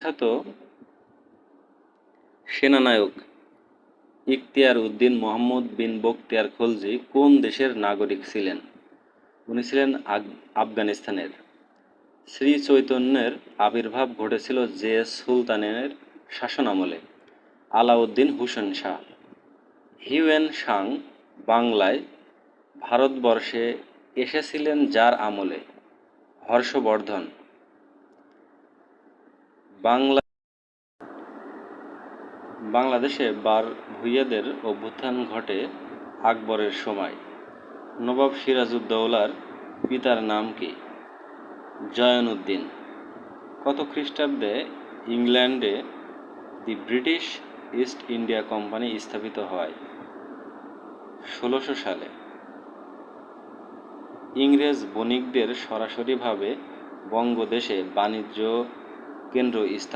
বিখ্যাত সেনানায়ক ইখতিয়ার উদ্দিন মোহাম্মদ বিন বখতিয়ার খলজি কোন দেশের নাগরিক ছিলেন? উনি ছিলেন আফগানিস্তানের। শ্রী চৈতন্যের আবির্ভাব ঘটেছিল যে সুলতানের শাসনামলে? আলাউদ্দিন হোসেন শাহ। হিউয়েন সাং বাংলায় ভারতবর্ষে এসেছিলেন যার আমলে? হর্ষবর্ধন। বাংলাদেশে ভূঁইয়াদের অভ্যুত্থান ঘটে আকবরের সময়। নবাব সিরাজউদ্দৌলার পিতার নাম কি? জয়নুদ্দিন। কত খ্রিস্টাব্দে ইংল্যান্ডে দি ব্রিটিশ ইস্ট ইন্ডিয়া কোম্পানি স্থাপিত হয়? 1600 সালে। ইংরেজ বণিকদের সরাসরিভাবে বঙ্গদেশে বাণিজ্য কেন্দ্র